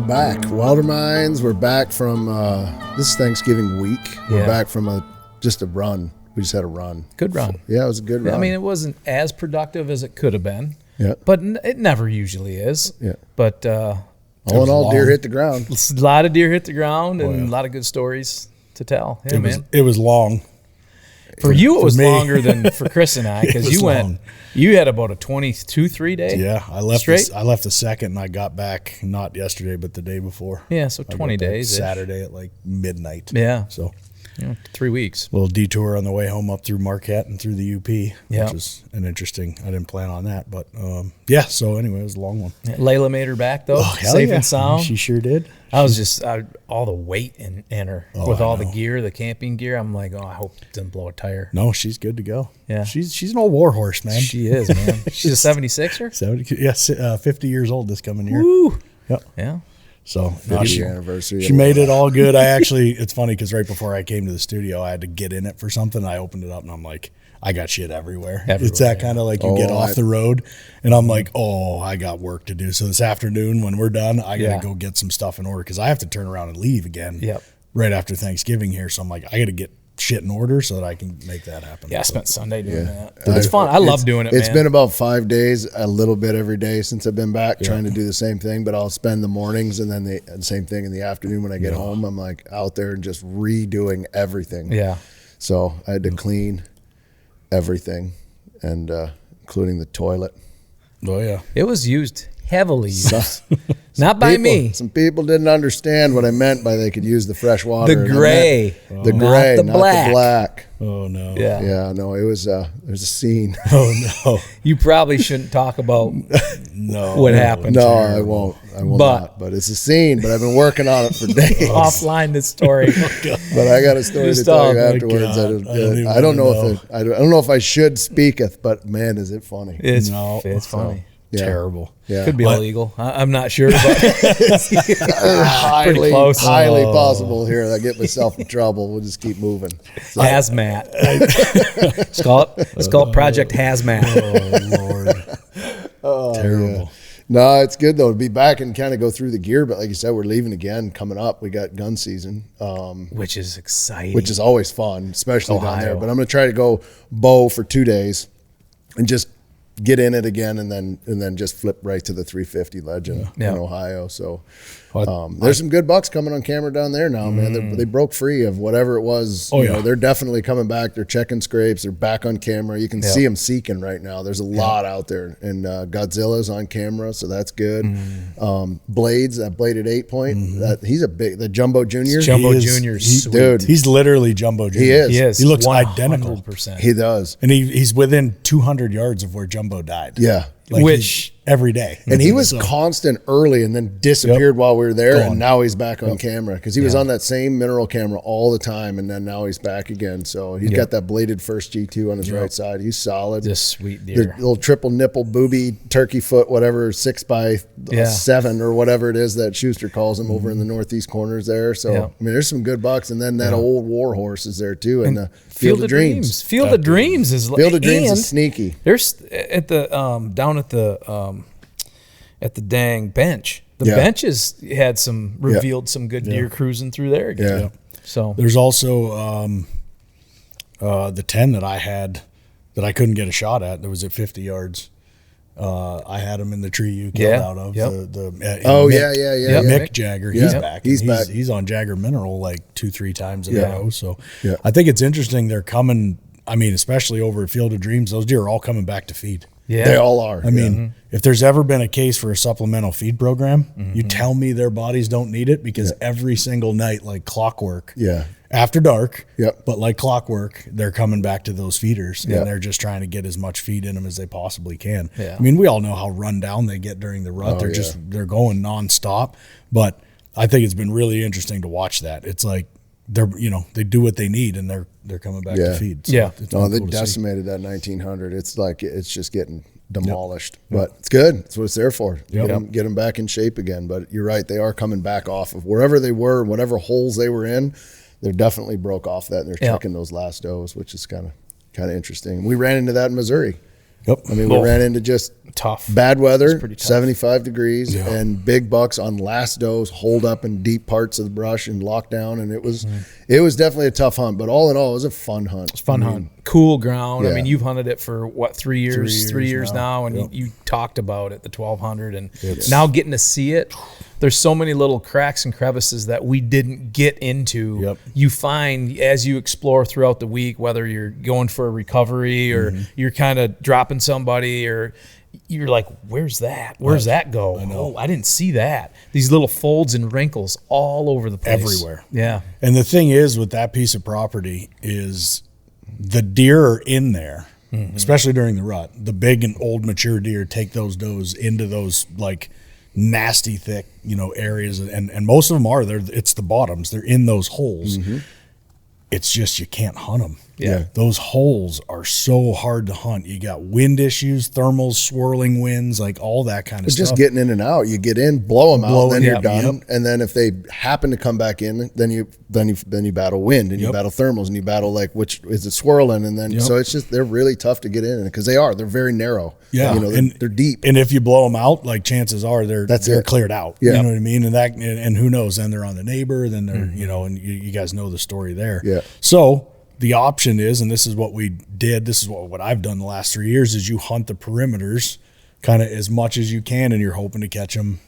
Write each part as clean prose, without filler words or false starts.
back. Wilder Minds. We're back from this is Thanksgiving week. We're back from just a run. We just had a run. Good run. Yeah, it was a good run. I mean, it wasn't as productive as it could have been. Yeah. But it never usually is. Yeah. But all in all, deer hit the ground. A lot of deer hit the ground and a lot of good stories to tell. Yeah, It was long. For you, it was me. longer than for Chris and I, because you had about a 22-3 day. Yeah, I left straight. I left the second, and I got back not yesterday, but the day before. Yeah, so 20 days. Saturday at like midnight. Yeah. So 3 weeks. little detour on the way home up through Marquette and through the UP, Yeah. which is an interesting. I didn't plan on that, but So anyway, it was a long one. Yeah, Layla made her back though, Oh, safe and sound. She sure did. I was just all the weight in her with all the gear, the camping gear. I'm like, I hope it didn't blow a tire. No, she's good to go. Yeah, she's an old war horse, man. She is, man. She's a 76er. 70, yes, 50 years old this coming year. Woo. Yep. Yeah. So 50th anniversary. She made it all good. It's funny because right before I came to the studio, I had to get in it for something. I opened it up and I'm like, I got shit everywhere. It's that kind of like you get off the road and I'm like, I got work to do. So this afternoon when we're done, I got to go get some stuff in order because I have to turn around and leave again right after Thanksgiving here. So I'm like, I got to get shit in order so that I can make that happen. Yeah, I spent Sunday doing that. It's fun. I love doing it, It's been about 5 days, a little bit every day since I've been back trying to do the same thing, but I'll spend the mornings and then the same thing in the afternoon when I get home. I'm like out there and just redoing everything. Yeah. So I had to clean everything and including the toilet. Oh, yeah. It was heavily used. Not by me. Some people didn't understand what I meant by they could use the fresh water. The gray. The gray, not the black. Oh, no. Yeah. Yeah, no, it was there's a scene. Oh, no. You probably shouldn't talk about what happened. No, I won't. I will not. But it's a scene, but I've been working on it for days. Offline this story. But I got a story to tell you afterwards. I don't know if I should speaketh, but man, is it funny. It's funny. Yeah. Terrible. Yeah. Could be illegal. I'm not sure, but highly, close. highly possible here. I get myself in trouble. We'll just keep moving. So, Hazmat. Let's call it Project Hazmat. Oh, Lord. Terrible. Yeah. No, it's good though to be back and kind of go through the gear. But like you said, we're leaving again coming up. We got gun season, Which is exciting. which is always fun, especially down there. Ohio. But I'm going to try to go bow for 2 days and just get in it again and then just flip right to the 350 Legend in Ohio. So there's some good bucks coming on camera down there now, man. They broke free of whatever it was. You know, they're definitely coming back. They're checking scrapes. They're back on camera. You can see them seeking right now. There's a lot out there. And Godzilla's on camera, so that's good. Blades, that bladed 8-point, he's a big, the Jumbo Junior. Jumbo Junior's sweet. Dude. He's literally Jumbo Junior. He is. He looks identical. 100%. He does. And he's within 200 yards of where Jumbo died. Yeah. Like Which every day. And he was constant early and then disappeared while we were there. And now he's back on camera because he was on that same mineral camera all the time. And then now he's back again. So he's got that bladed first G2 on his right side. He's solid. Just sweet The deer. little triple nipple booby turkey foot, whatever, 6x7 or whatever it is that Schuster calls him over in the northeast corners there. So, I mean, there's some good bucks. And then that old war horse is there too. And the Field of Dreams. Field of Dreams is sneaky. There's at the down at the dang bench. The benches had revealed some good deer cruising through there again. Yeah. So there's also the 10 that I had that I couldn't get a shot at. That was at 50 yards. I had him in the tree you killed out of. Mick Jagger. He's back. He's back. He's on Jagger Mineral like 2-3 times in a row. So I think it's interesting. They're coming. I mean, especially over at Field of Dreams, those deer are all coming back to feed. Yeah, they all are. I mean, if there's ever been a case for a supplemental feed program, you tell me their bodies don't need it because every single night, like clockwork, after dark, but like clockwork, they're coming back to those feeders and they're just trying to get as much feed in them as they possibly can. I mean, we all know how run down they get during the rut. They're going nonstop, but I think it's been really interesting to watch that. It's like they do what they need and they're coming back to feed. So they decimated that 1900. It's like it's just getting demolished, but it's good. It's what it's there for. Get them back in shape again. But you're right, they are coming back off of wherever they were, whatever holes they were in. They're definitely broke off that, and they're checking those last does, which is kind of interesting. We ran into that in Missouri. Yep. I mean, we ran into just tough, bad weather, pretty tough. 75 degrees, and big bucks on last does holed up in deep parts of the brush and locked down. And it was definitely a tough hunt, but all in all, it was a fun hunt. It's a fun hunt. Cool ground. Yeah. I mean, you've hunted it for what, 3 years? 3 years now, and you talked about it, the 1200, and now getting to see it. There's so many little cracks and crevices that we didn't get into. Yep. You find as you explore throughout the week, whether you're going for a recovery or you're kind of dropping somebody, or you're like, where's that? Where's that go? Oh, I didn't see that. These little folds and wrinkles all over the place. Everywhere. Yeah. And the thing is with that piece of property is the deer are in there, especially during the rut. The big and old mature deer take those does into those like nasty thick, areas, and most of them are there. It's the bottoms. They're in those holes. It's just you can't hunt them. Yeah. Those holes are so hard to hunt. You got wind issues, thermals, swirling winds, like all that kind of stuff. Just getting in and out. You get in, blow them out, then you're done. Yep. And then if they happen to come back in, then you battle wind, and you battle thermals, and you battle like which is it swirling, and then so it's just they're really tough to get in because they're very narrow. Yeah, they're deep. And if you blow them out, like chances are they're cleared out. Yeah. You know what I mean? And who knows? Then they're on the neighbor. Then they're and you guys know the story there. Yeah. So the option is, and this is what we did. This is what I've done the last 3 years is you hunt the perimeters kind of as much as you can, and you're hoping to catch them.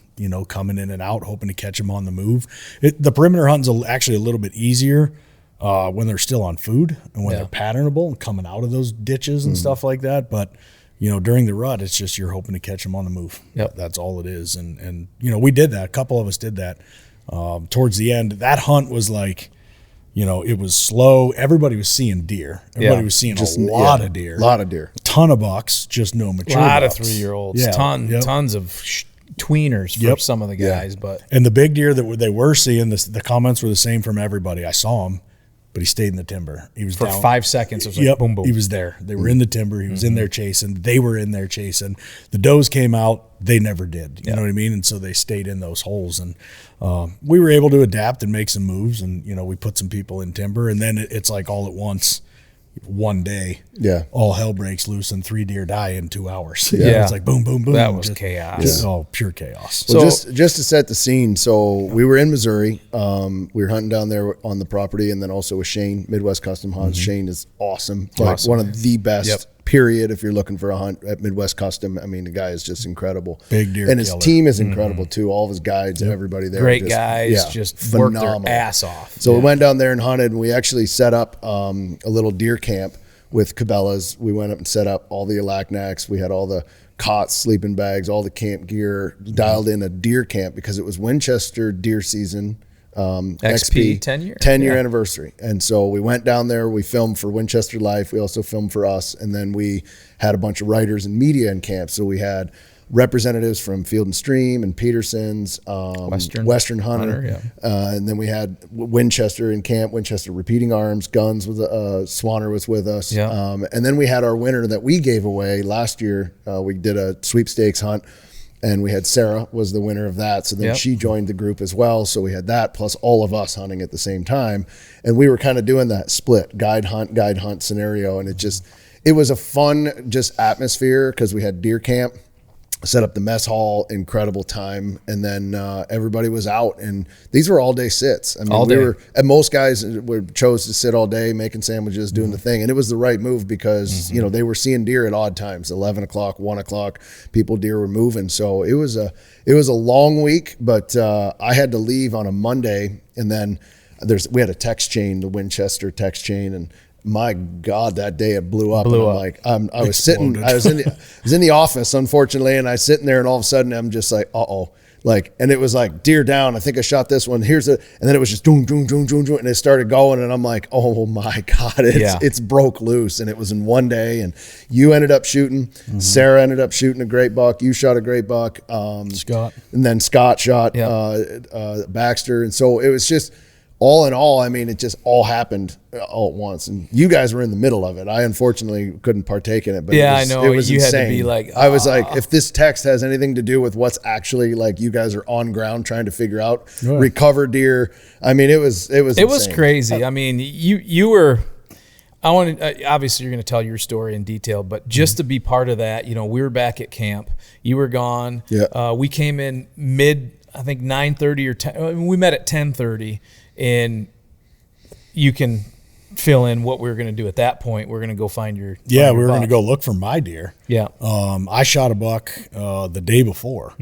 Coming in and out, hoping to catch them on the move. The perimeter hunting's actually a little bit easier when they're still on food and when they're patternable and coming out of those ditches and stuff like that. But during the rut, it's just you're hoping to catch them on the move. Yep. That's all it is. And we did that. A couple of us did that towards the end. That hunt was like, it was slow. Everybody was seeing deer. Everybody was seeing a lot of deer. A lot of deer. A ton of bucks, just no mature A lot bucks. of 3-year-olds. Yeah. Tons of tweeners for some of the guys. But and the big deer that they were seeing, the comments were the same from everybody. I saw him, but he stayed in the timber. He was for down. 5 seconds, it was like boom, boom. He was there. They were in the timber. He was in there chasing. They were in there chasing. The does came out. They never did. You know what I mean? And so they stayed in those holes. And we were able to adapt and make some moves. And, we put some people in timber. And then it's like all at once, one day, all hell breaks loose and 3 deer die in 2 hours. It's like boom, boom, boom. That was chaos. Pure chaos. Well, so just to set the scene, so we were in Missouri. We were hunting down there on the property, and then also with Shane, Midwest Custom Hunts. Shane is awesome. Like one of the best. Period. If you're looking for a hunt at Midwest Custom, I mean, the guy is just incredible. Big deer and his killer. team is incredible too. All of his guides and everybody there. Great guys, just phenomenal. Worked their ass off. So we went down there and hunted, and we actually set up a little deer camp with Cabela's. We went up and set up all the Alacnacs. We had all the cots, sleeping bags, all the camp gear, dialed in a deer camp because it was Winchester deer season. XP 10 year anniversary. And so we went down there, we filmed for Winchester Life. We also filmed for us. And then we had a bunch of writers and media in camp. So we had representatives from Field and Stream and Peterson's, Western Hunter. And then we had Winchester in camp, Winchester Repeating Arms, Guns with Swanner was with us. And then we had our winner that we gave away last year. We did a sweepstakes hunt. And we had Sarah was the winner of that. So then she joined the group as well. So we had that plus all of us hunting at the same time. And we were kind of doing that split guide hunt scenario. And it was a fun just atmosphere because we had deer camp, set up the mess hall, incredible time. And then everybody was out, and these were all day sits. I mean, and most guys chose to sit all day making sandwiches, doing the thing. And it was the right move because, they were seeing deer at odd times, 11 o'clock, 1 o'clock, deer were moving. So it was a long week, but I had to leave on a Monday, and then we had a text chain, the Winchester text chain, and my God, that day it blew up. I was sitting, I was in the office, unfortunately, and I was sitting there, and all of a sudden I'm just like, and it was like deer down. I think I shot this one. And then it was just doom, doom, doom, doom, doom, and it started going, and I'm like, oh my God, it's broke loose, and it was in one day. And you ended up shooting, Sarah ended up shooting a great buck. You shot a great buck, Scott, and then Scott shot Baxter, and so it was just. All in all, I mean, it just all happened all at once, and you guys were in the middle of it. I unfortunately couldn't partake in it, but I know it was you insane. had to be like, I was like, if this text has anything to do with what's actually like, you guys are on ground trying to figure out recover deer. I mean, it was insane. Crazy. I mean, you were. I want to, obviously you're going to tell your story in detail, but just to be part of that, we were back at camp. You were gone. Yeah. We came in I think 9:30 or 10. We met at 10:30, and you can fill in what we were going to do at that point. We're going to go find your we were going to go look for my deer. Yeah. I shot a buck the day before,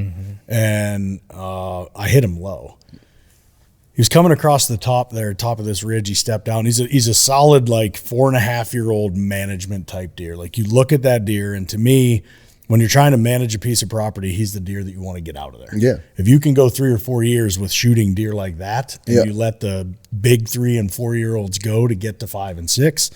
and I hit him low. He was coming across the top of this ridge. He stepped down. He's a solid, like, 4.5-year-old management type deer. Like, you look at that deer, and to me, when you're trying to manage a piece of property, he's the deer that you want to get out of there. Yeah. If you can go 3 or 4 years with shooting deer like that, and you let the big 3 and 4-year-olds go to get to 5 and 6,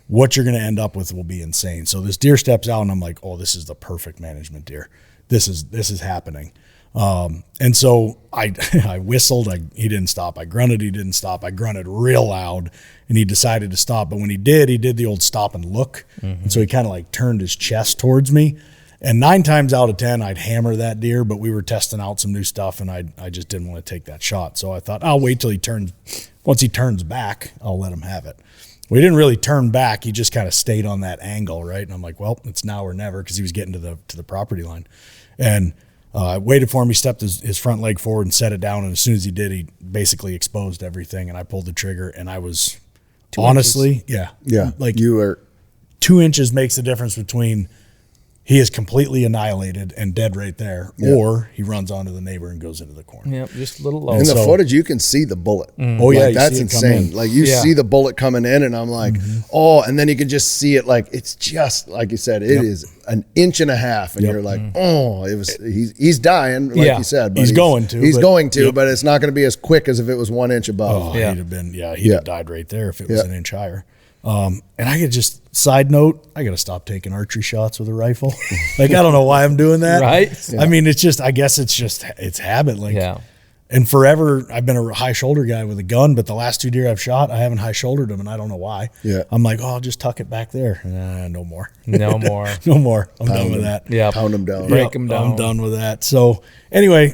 what you're going to end up with will be insane. So this deer steps out, and I'm like, oh, this is the perfect management deer. This is happening. And so I whistled, he didn't stop. I grunted, he didn't stop. I grunted real loud, and he decided to stop. But when he did the old stop and look. And so he kind of like turned his chest towards me. And 9 times out of 10, I'd hammer that deer, but we were testing out some new stuff, and I just didn't want to take that shot. So I thought, I'll wait till once he turns back, I'll let him have it. We didn't really turn back. He just kind of stayed on that angle, right? And I'm like, well, it's now or never, because he was getting to the property line. And I waited for him. He stepped his front leg forward and set it down. And as soon as he did, he basically exposed everything. And I pulled the trigger, and I was 2 honestly, inches. Yeah. Like, you are 2 inches makes the difference between he is completely annihilated and dead right there, or he runs onto the neighbor and goes into the corner. Yeah, just a little low. in the footage, you can see the bullet. Oh yeah, like, that's insane. Like, you see the bullet coming in, and I'm like, oh, and then you can just see it. Like, it's just like you said, it is 1.5 inches, and you're like, oh, he's dying, like you said, but he's going to, but it's not going to be as quick as if it was 1 inch above. Oh, he'd have died right there if it was an inch higher. And I could side note, I got to stop taking archery shots with a rifle. Like, I don't know why I'm doing that. Right. Yeah. I mean, I guess it's habit. Like, and forever I've been a high shoulder guy with a gun, but the last 2 deer I've shot, I haven't high shouldered them, and I don't know why. Yeah. I'm like, oh, I'll just tuck it back there. No more. No more. No more. I'm done with that. Yeah. Pound them down. Break them down. I'm done with that. So anyway,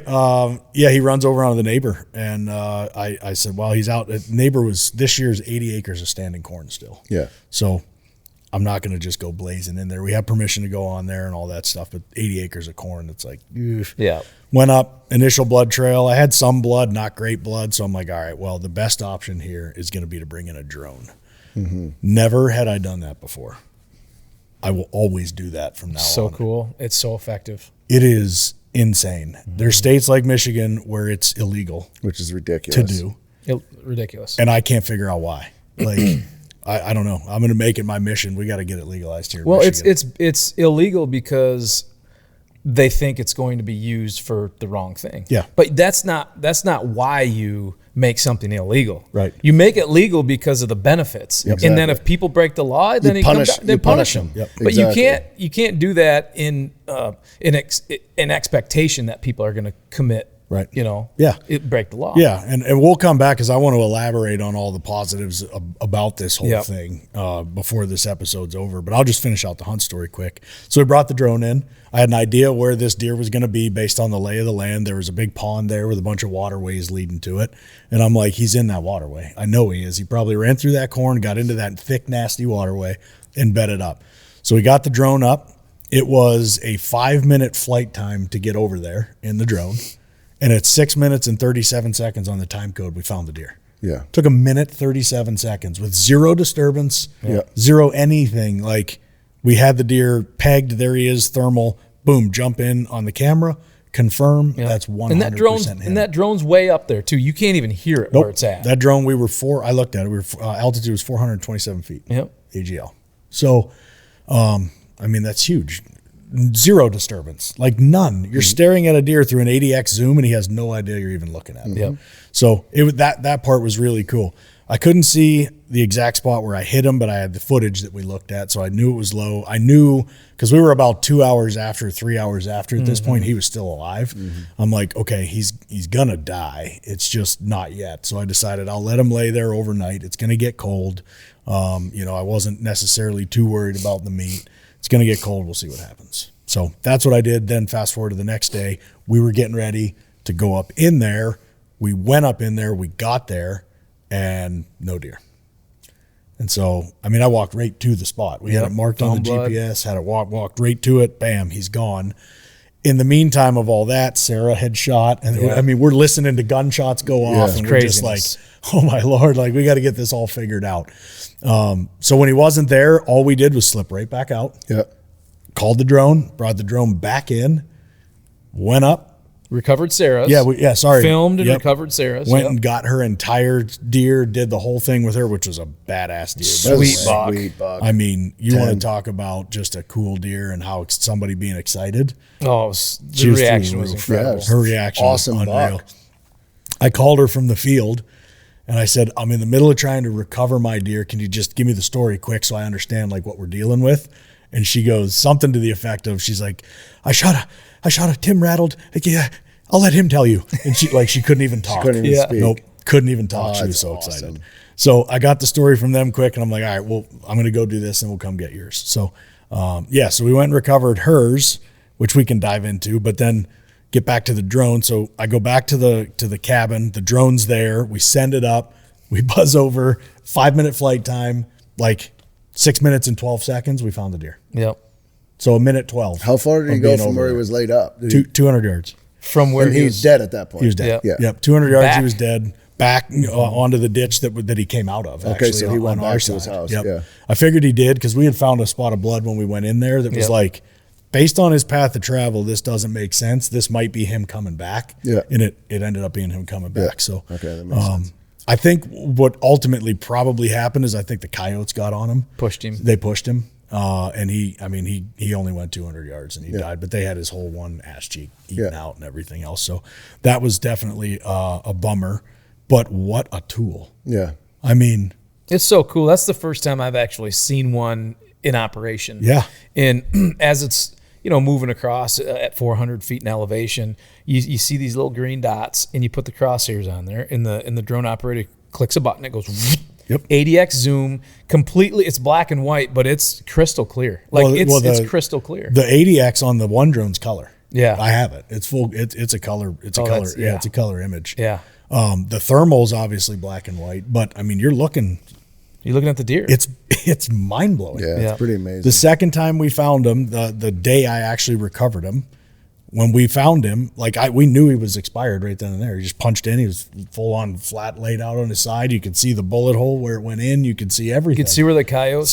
he runs over onto the neighbor, and I said, well, he's out. The neighbor was this year's 80 acres of standing corn still. Yeah. So I'm not going to just go blazing in there. We have permission to go on there and all that stuff, but 80 acres of corn, it's like, oof. Yeah. Went up, initial blood trail. I had some blood, not great blood. So I'm like, all right, well, the best option here is going to be to bring in a drone. Never had I done that before. I will always do that from now on. So cool. It's so effective. It is insane. There's states like Michigan where it's illegal, which is ridiculous to do. Ridiculous. And I can't figure out why. Like, I don't know. I'm going to make it my mission. We got to get it legalized here. Well, it's illegal because they think it's going to be used for the wrong thing. Yeah. But that's not why you make something illegal. Right. You make it legal because of the benefits. Yep. And then if people break the law, then you punish them. Yep. But you can't do that in expectation that people are going to commit. Right. Break the law. Yeah. And we'll come back because I want to elaborate on all the positives about this whole thing before this episode's over. But I'll just finish out the hunt story quick. So we brought the drone in. I had an idea where this deer was going to be based on the lay of the land. There was a big pond there with a bunch of waterways leading to it. And I'm like, he's in that waterway. I know he is. He probably ran through that corn, got into that thick, nasty waterway, and bedded up. So we got the drone up. It was a 5-minute flight time to get over there in the drone. And at 6 minutes and 37 seconds on the time code, we found the deer. Yeah. Took a minute, 37 seconds with zero disturbance, zero anything. Like, we had the deer pegged. There he is, thermal. Boom, jump in on the camera, confirm. Yeah. That's 100% him. And that drone's way up there, too. You can't even hear it where it's at. That drone, I looked at it. Altitude was 427 feet. Yep. AGL. So, that's huge. Zero disturbance, like none. You're staring at a deer through an 80x zoom, and he has no idea you're even looking at him. Yep. So that part was really cool. I couldn't see the exact spot where I hit him, but I had the footage that we looked at, so I knew it was low. I knew because we were about 3 hours after at this point, he was still alive. I'm like, okay, he's gonna die. It's just not yet. So I decided I'll let him lay there overnight. It's gonna get cold. I wasn't necessarily too worried about the meat. It's going to get cold. We'll see what happens. So that's what I did. Then fast forward to the next day, we were getting ready to go up in there. We went up in there. We got there, and no deer. And so, I mean, I walked right to the spot. We had it marked on the GPS, had it walked right to it. Bam, he's gone. In the meantime of all that, Sarah had shot. And I mean, we're listening to gunshots go off. And we're just like, oh my Lord, like we got to get this all figured out. So when he wasn't there, all we did was slip right back out. Yeah. Called the drone, brought the drone back in, went up. Recovered Sarah's. Filmed and recovered Sarah's. Went and got her entire deer, did the whole thing with her, which was a badass deer. Sweet buck. I mean, you want to talk about just a cool deer and how somebody being excited. Oh, the reaction was incredible. Her reaction was unreal. Buck. I called her from the field and I said, I'm in the middle of trying to recover my deer. Can you just give me the story quick so I understand like what we're dealing with? And she goes something to the effect of, she's like, I shot a Tim rattled. Like, yeah, I'll let him tell you. And she couldn't even talk. She couldn't even speak. Nope, couldn't even talk. She was so excited. So I got the story from them quick, and I'm like, all right, well, I'm going to go do this, and we'll come get yours. So, so we went and recovered hers, which we can dive into, but then get back to the drone. So I go back to the cabin. The drone's there. We send it up. We buzz over. 5-minute flight time, like 6 minutes and 12 seconds. We found the deer. Yep. So 1:12. How far did he go from where he was laid up? 200 yards. From where he was dead at that point. He was dead. Yep. 200 yards. He was dead. Back onto the ditch that he came out of. Actually, so he went back to his house. Yep. Yeah. I figured he did because we had found a spot of blood when we went in there that was like, based on his path of travel, this doesn't make sense. This might be him coming back. Yeah. And it ended up being him coming back. So that makes sense. I think what ultimately probably happened is I think the coyotes got on him. Pushed him. They pushed him. And he only went 200 yards and he died, but they had his whole one ass cheek eaten out and everything else. So that was definitely a bummer, but what a tool. Yeah. I mean, it's so cool. That's the first time I've actually seen one in operation. Yeah. And as it's, moving across at 400 feet in elevation, you see these little green dots and you put the crosshairs on there and the drone operator clicks a button. It goes, Yep. 80x zoom, completely. It's black and white, but it's crystal clear. It's crystal clear. The 80x on the one drone's color. Yeah, I have it. It's full. It's a color. It's a color. Yeah, it's a color image. Yeah. The thermal's obviously black and white, but I mean, you're looking at the deer. It's mind blowing. Yeah, it's pretty amazing. The second time we found him, the day I actually recovered him. When we found him, we knew he was expired right then and there. He just punched in. He was full on flat, laid out on his side. You could see the bullet hole where it went in. You could see everything. You could see where the coyotes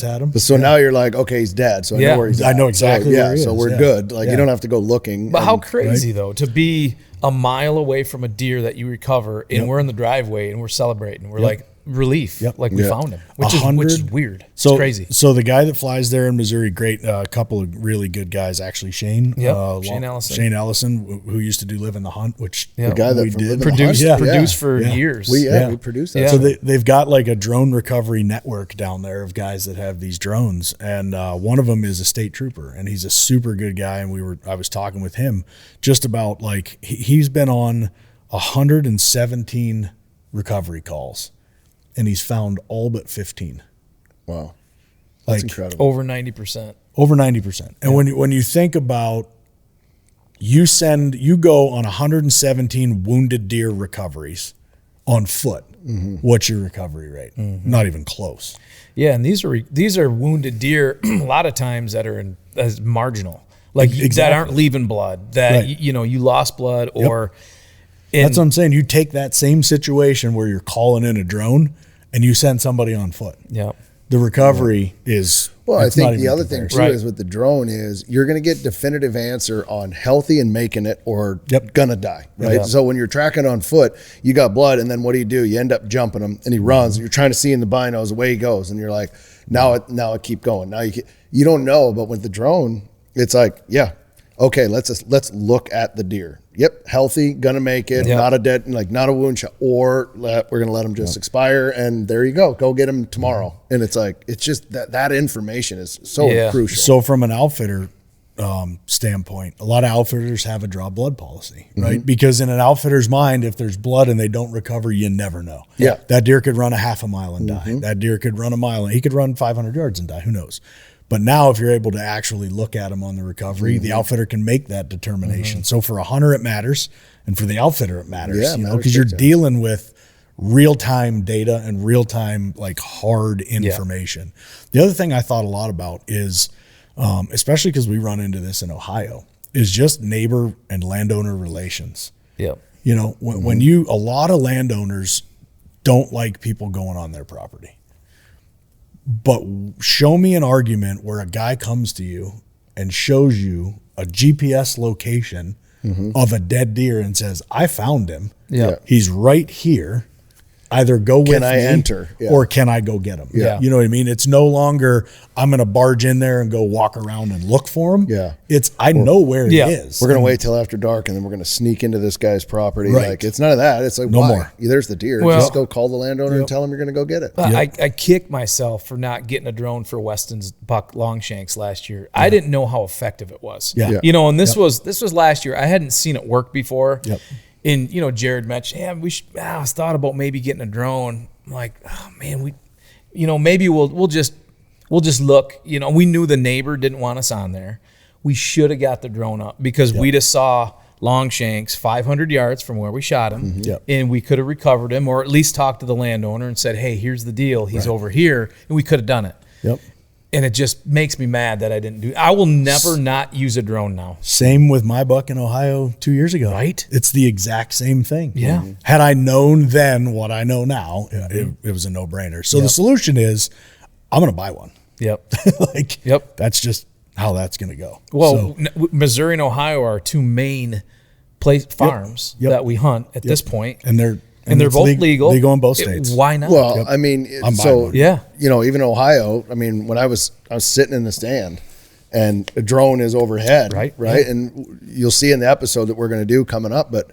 had him. But so now you're like, okay, he's dead. So I know where he's at. I know exactly where he is. So we're good. You don't have to go looking. But how crazy though to be a mile away from a deer that you recover and we're in the driveway and we're celebrating. We're like relief. Yep. We found him, which is weird. It's crazy. So the guy that flies there in Missouri, great, couple of really good guys, actually. Shane Ellison, who used to do Live in the Hunt, which the guy that did produced for years. We produced that. Yeah. So they've got like a drone recovery network down there of guys that have these drones, and one of them is a state trooper, and he's a super good guy. And I was talking with him just about he's been on 117 recovery calls. And he's found all but 15. Wow. That's incredible. Over 90%. Over 90%. And when you think about you go on 117 wounded deer recoveries on foot, what's your recovery rate? Not even close. Yeah, and these are wounded deer a lot of times that are as marginal. That aren't leaving blood. That you lost blood or that's what I'm saying. You take that same situation where you're calling in a drone and you send somebody on foot. Yeah. The recovery is... Well, I think the other thing, too, is with the drone is you're going to get definitive answer on healthy and making it or going to die, right? Yep. So when you're tracking on foot, you got blood, and then what do? You end up jumping him, and he runs, and you're trying to see in the binos the way he goes, and you're like, now I keep going. Now you don't know, but with the drone, it's like, okay, let's look at the deer. Yep, healthy, gonna make it, not a dead, not a wound shot, or we're gonna let him just expire, and there you go. Go get him tomorrow. And it's just that information is so crucial. So from an outfitter standpoint, a lot of outfitters have a draw blood policy, right? Because in an outfitter's mind, if there's blood and they don't recover, you never know. Yeah, that deer could run a half a mile and die. That deer could run a mile, and he could run 500 yards and die. Who knows? But now if you're able to actually look at them on the recovery, the outfitter can make that determination. So for a hunter, it matters. And for the outfitter, it matters, because you're dealing with real-time data and real-time, like, hard information. The other thing I thought a lot about is, especially because we run into this in Ohio, is just neighbor and landowner relations. Yeah. You know, when a lot of landowners don't like people going on their property. But show me an argument where a guy comes to you and shows you a GPS location of a dead deer and says, I found him. Yeah. He's right here. Either go with Can I enter? or can I go get him? Yeah. You know what I mean? It's no longer I'm going to barge in there and go walk around and look for him. Yeah. It's I know where he is. We're going to wait till after dark and then we're going to sneak into this guy's property. Right. Like, it's none of that. It's like, No why? more. There's the deer. Well, just go call the landowner and tell him you're going to go get it. I kick myself for not getting a drone for Weston's buck longshanks last year. I didn't know how effective it was. Yeah. You know, and this was last year. I hadn't seen it work before. Yep. And, you know, Jared mentioned, I was thought about maybe getting a drone. I'm like, oh man, maybe we'll just look. You know, we knew the neighbor didn't want us on there. We should have got the drone up because we just saw longshanks 500 yards from where we shot him, and we could have recovered him, or at least talked to the landowner and said, hey, here's the deal. He's over here, and we could have done it. Yep. And it just makes me mad that I didn't do it. I will never not use a drone now. Same with my buck in Ohio 2 years ago. Right? It's the exact same thing. Yeah. Had I known then what I know now, it was a no-brainer. So the solution is I'm going to buy one. Yep. That's just how that's going to go. Well, Missouri and Ohio are two main farms that we hunt at this point. And they're both legal. Legal in both states. Why not? Well, I mean, you know, even Ohio, I mean, when I was sitting in the stand and a drone is overhead, right? Yeah. And you'll see in the episode that we're going to do coming up, but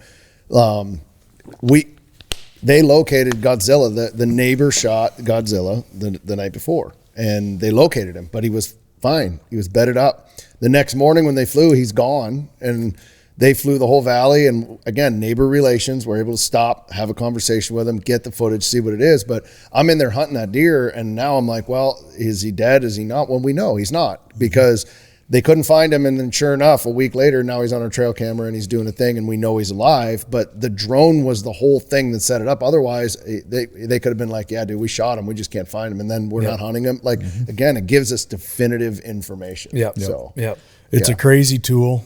they located Godzilla, the neighbor shot Godzilla the night before, and they located him, but he was fine. He was bedded up. The next morning when they flew, he's gone, and they flew the whole valley, and again, neighbor relations, we're able to stop, have a conversation with him, get the footage, see what it is. But I'm in there hunting that deer, and now I'm like, well, is he dead? Is he not? Well, we know he's not, because they couldn't find him, and then sure enough, a week later, now he's on our trail camera and he's doing a thing, and we know he's alive. But the drone was the whole thing that set it up. Otherwise, they could have been like, yeah, dude, we shot him, we just can't find him, and then we're not hunting him. Like, again, it gives us definitive information. It's a crazy tool.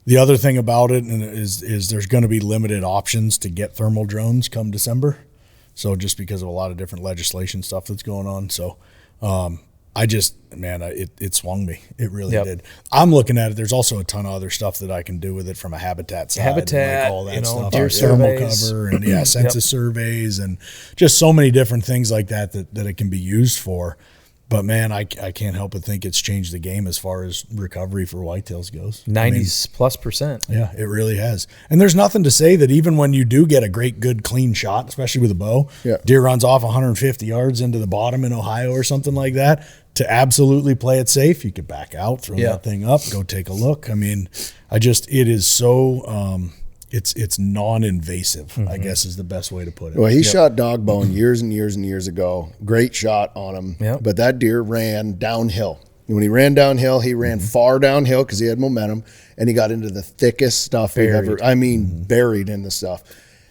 The other thing about it is there's going to be limited options to get thermal drones come December. So just because of a lot of different legislation stuff that's going on. So it swung me. It really did. I'm looking at it. There's also a ton of other stuff that I can do with it from a habitat side. Habitat, all that stuff. deer Thermal surveys. cover and census surveys and just so many different things like that it can be used for. But man, I can't help but think it's changed the game as far as recovery for whitetails goes. 90+%. Yeah, it really has. And there's nothing to say that even when you do get a great, good, clean shot, especially with a bow, deer runs off 150 yards into the bottom in Ohio or something like that, to absolutely play it safe, you could back out, throw that thing up, go take a look. I mean, it is so... It's non-invasive, I guess is the best way to put it. Well, he shot dog bone years and years and years ago. Great shot on him. But that deer ran downhill. And when he ran downhill, he ran far downhill because he had momentum, and he got into the thickest stuff buried in the stuff.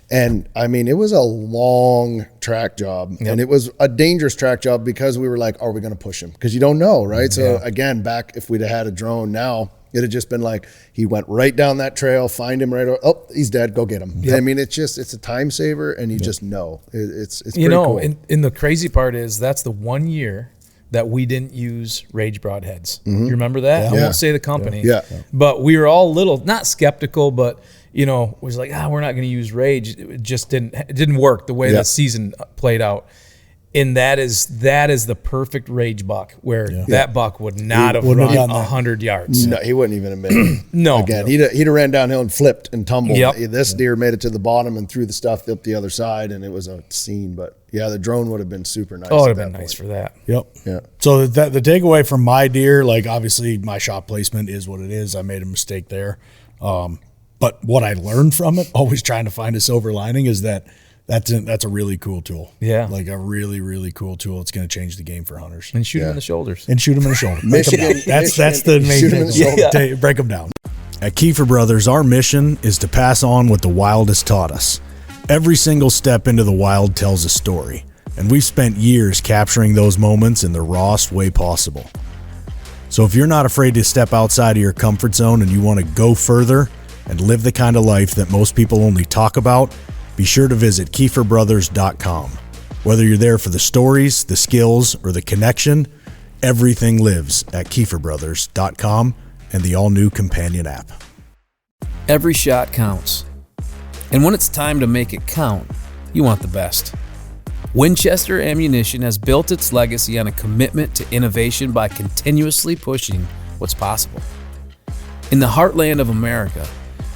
And I mean, it was a long track job, and it was a dangerous track job because we were like, are we going to push him? Because you don't know, right? So again, back if we'd have had a drone now, it'd have just been like, he went right down that trail, find him right. Oh, he's dead. Go get him. I mean, it's a time saver, and you just know it's pretty cool. And the crazy part is that's the 1 year that we didn't use Rage broadheads. You remember that? I won't say the company. But we were all a little, not skeptical, but was like, we're not going to use Rage. It just didn't work the way the season played out. And that is the perfect Rage buck, where that buck would not have run 100 yards. No, he wouldn't even have made it. No. Again, he'd have ran downhill and flipped and tumbled. This deer made it to the bottom and threw the stuff up the other side, and it was a scene. But the drone would have been super nice. Oh, it would have been nice for that. Yep. Yeah. So the takeaway from my deer, like obviously my shot placement is what it is. I made a mistake there. But what I learned from it, always trying to find a silver lining, is that's a really cool tool. Yeah. Like a really, really cool tool. It's going to change the game for hunters. And shoot them in the shoulders. That's the main thing. Break them down. At Keefer Brothers, our mission is to pass on what the wild has taught us. Every single step into the wild tells a story, and we've spent years capturing those moments in the rawest way possible. So if you're not afraid to step outside of your comfort zone and you want to go further and live the kind of life that most people only talk about, be sure to visit KeeferBrothers.com. Whether you're there for the stories, the skills, or the connection, everything lives at KeeferBrothers.com and the all-new companion app. Every shot counts. And when it's time to make it count, you want the best. Winchester Ammunition has built its legacy on a commitment to innovation by continuously pushing what's possible. In the heartland of America,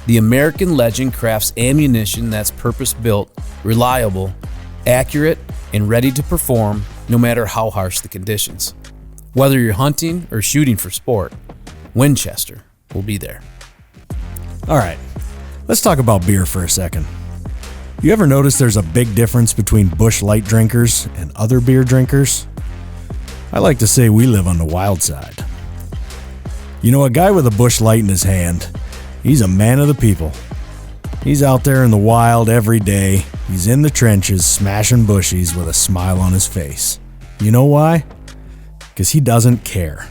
the American legend crafts ammunition that's purpose-built, reliable, accurate, and ready to perform no matter how harsh the conditions. Whether you're hunting or shooting for sport, Winchester will be there. All right, let's talk about beer for a second. You ever notice there's a big difference between Busch Light drinkers and other beer drinkers? I like to say we live on the wild side. You know, a guy with a Busch Light in his hand, he's a man of the people. He's out there in the wild every day. He's in the trenches smashing bushies with a smile on his face. You know why? Because he doesn't care.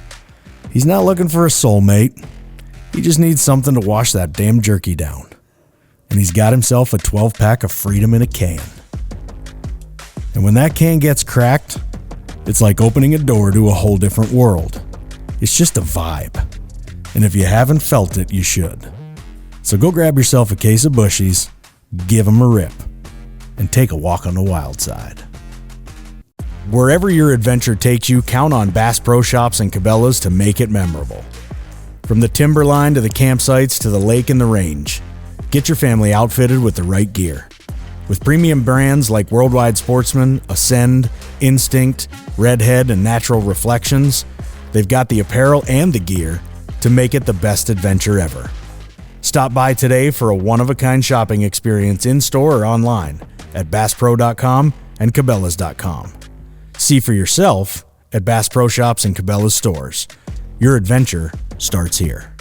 He's not looking for a soulmate. He just needs something to wash that damn jerky down. And he's got himself a 12-pack of Freedom in a can. And when that can gets cracked, it's like opening a door to a whole different world. It's just a vibe. And if you haven't felt it, you should. So go grab yourself a case of bushies, give them a rip, and take a walk on the wild side. Wherever your adventure takes you, count on Bass Pro Shops and Cabela's to make it memorable. From the timberline to the campsites to the lake and the range, get your family outfitted with the right gear. With premium brands like Worldwide Sportsman, Ascend, Instinct, Redhead, and Natural Reflections, they've got the apparel and the gear to make it the best adventure ever. Stop by today for a one-of-a-kind shopping experience in-store or online at BassPro.com and Cabela's.com. See for yourself at Bass Pro Shops and Cabela's stores. Your adventure starts here.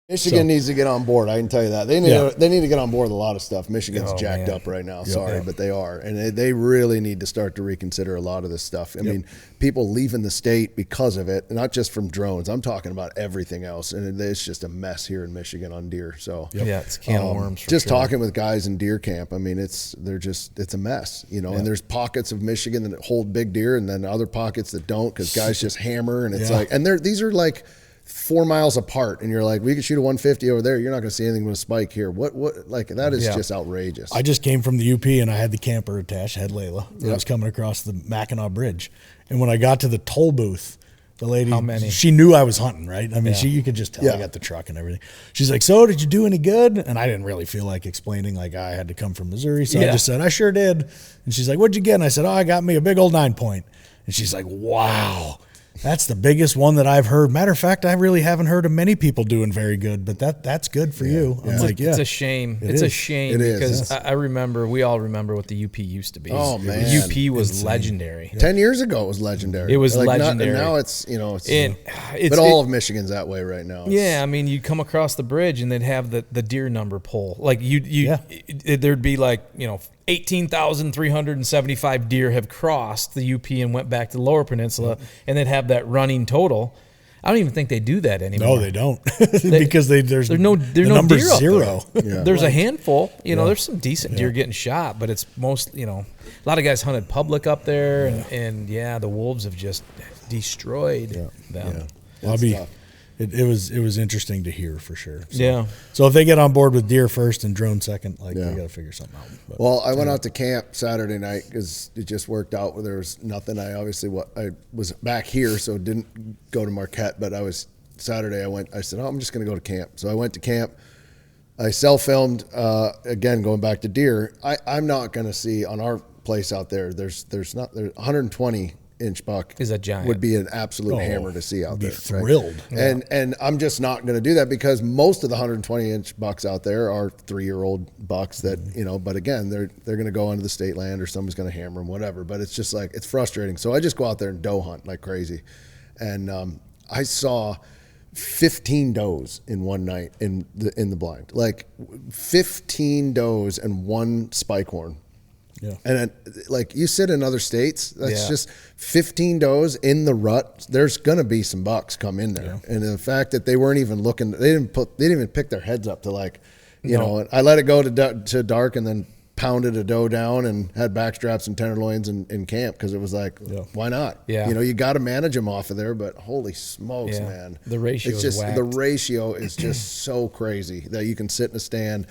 Michigan needs to get on board. I can tell you that. They need to get on board with a lot of stuff. Michigan's jacked up right now. Sorry, but they are. And they really need to start to reconsider a lot of this stuff. I mean, people leaving the state because of it, not just from drones. I'm talking about everything else. And it's just a mess here in Michigan on deer. So yeah, it's a can of worms. Just talking with guys in deer camp, I mean, it's a mess, you know. And there's pockets of Michigan that hold big deer, and then other pockets that don't, because guys just hammer, and it's like, and these are like 4 miles apart, and you're like, we could shoot a 150 over there. You're not going to see anything with a spike here. What like that is just outrageous. I just came from the UP, and I had the camper attached, had Layla. I was coming across the Mackinac Bridge, and when I got to the toll booth, the lady, she knew I was hunting, right? I mean, you could just tell I got the truck and everything. She's like, so did you do any good? And I didn't really feel like explaining, like I had to come from Missouri. So I just said, I sure did. And she's like, what'd you get? And I said, I got me a big old 9-point. And she's like, wow. That's the biggest one that I've heard. Matter of fact, I really haven't heard of many people doing very good, but that's good for you. I'm like, it's a shame. It's a shame because I remember, we all remember what the UP used to be. Oh man, the UP was legendary. 10 years ago, it was legendary. It was legendary. And now it's but all of Michigan's that way right now. Yeah, I mean, you'd come across the bridge and they'd have the deer number pull. Like there'd be like 18,375 deer have crossed the UP and went back to the Lower Peninsula, and they'd have that running total. I don't even think they do that anymore. No, they don't, because there's no deer zero. There's a handful. There's some decent deer getting shot, but it's most a lot of guys hunted public up there, and the wolves have just destroyed them. Well, it was interesting to hear for sure. So if they get on board with deer first and drone second, they got to figure something out. But, I went out to camp Saturday night because it just worked out where there was nothing. I was back here, so didn't go to Marquette. But Saturday I said, I'm just going to go to camp. So I went to camp. I self-filmed, again, going back to deer. I'm not going to see on our place out there, there's 120-inch buck is a giant. Would be an absolute hammer to see out there. Be thrilled. Right? And I'm just not going to do that because most of the 120-inch bucks out there are 3-year-old bucks that But again, they're going to go onto the state land or somebody's going to hammer them, whatever. But it's just it's frustrating. So I just go out there and doe hunt like crazy, and I saw 15 does in one night in the blind, like 15 does and one spike horn. Yeah. And like you sit in other states, that's just 15 does in the rut. There's going to be some bucks come in there. Yeah. And the fact that they weren't even looking, they didn't even pick their heads up to like, you know, I let it go to dark and then pounded a doe down and had backstraps and tenderloins in camp because it was like, why not? Yeah. You know, you got to manage them off of there, but holy smokes, man. The ratio the ratio is just so crazy that you can sit in a stand,